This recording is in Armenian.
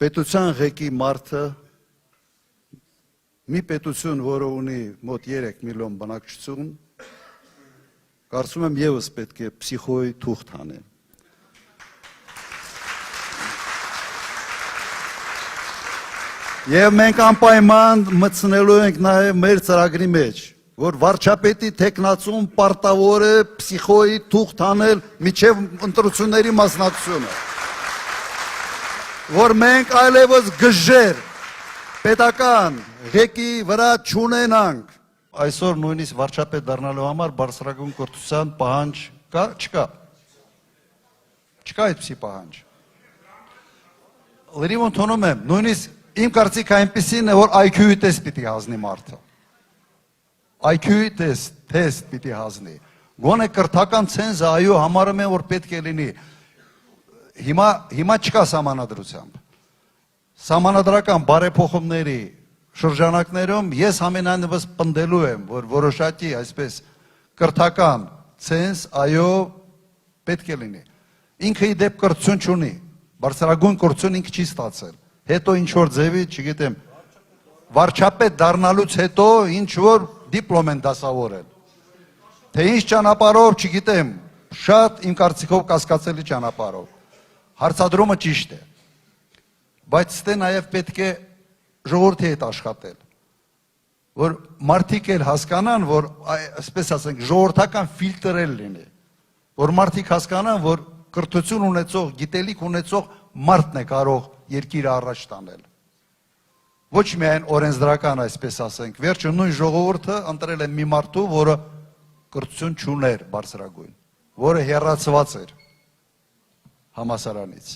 պետության ղեկի մարդը մի պետություն, որը ունի մոտ 3 միլիոն բնակչություն, կարծում եմ ևս պետք է փսիխոյի թուղթ անեն։ Եվ մենք անպայման մտցնելու ենք նաև մեր ծրագրի մեջ, որ վարչապետի տեխնացում պարտավոր է փսիխոյի թուղթ անել միջև ընտրությունների մասնակցությունը, որ մենք այլևս գժեր պետական ղեկի վրա չունենանք։ Այսօր նույնիսկ վարչապետ դառնալու համար բարձրագույն կրթության պահանջ կա, չկա։ Չկա այդպիսի պահանջ։ Լրիվ ընդունում եմ, նույնիսկ իմ կարծիքը այնպիսին է, որ IQ-ի տեստ պիտի հասնի մարդը։ IQ-ի տեստ պիտի հասնի։ Գոնե կրթական ցենզը այո համարում են, որ պետք է լինի։ Հիմա չկա սահմանադրությամբ։ Սահմանադրական բարեփոխումների շրջանակներում ես ամենայնիվս պնդելու եմ, որ որոշակի այսպես կրթական ցենզ այո պետք է լինի։ Ինքը ի դեպ կրթություն չունի, բարձրագույն կրթություն ինքը չի ստացել։ Հետո ինչ որ ձևի, չգիտեմ, վարչապետ դառնալուց հետո ինչ որ դիպլոմ են դասավորել։ Թե ինչ ճանապարհով, չգիտեմ, շատ իմ կարծիքով կասկածելի ճանապարհով։ Հարցադրումը ճիշտ է։ Բայց ստե նաև պետք է ժողովրդի հետ աշխատել, որ մարդիկ էլ հասկանան, որ այսպես ասենք ժողովրդական ֆիլտր էլ լինի, որ մարդիկ հասկանան, որ կրթություն ունեցող, գիտելիք ունեցող մարդն է կարող երկիրը առաջ տանել։ Ոչ միայն օրենսդրական, այսպես ասենք, վերջը նույն ժողովուրդը ընտրել է մի մարդու, որը կրթություն չուներ բարձրագույն, որը հեռացված էր համալսարանից։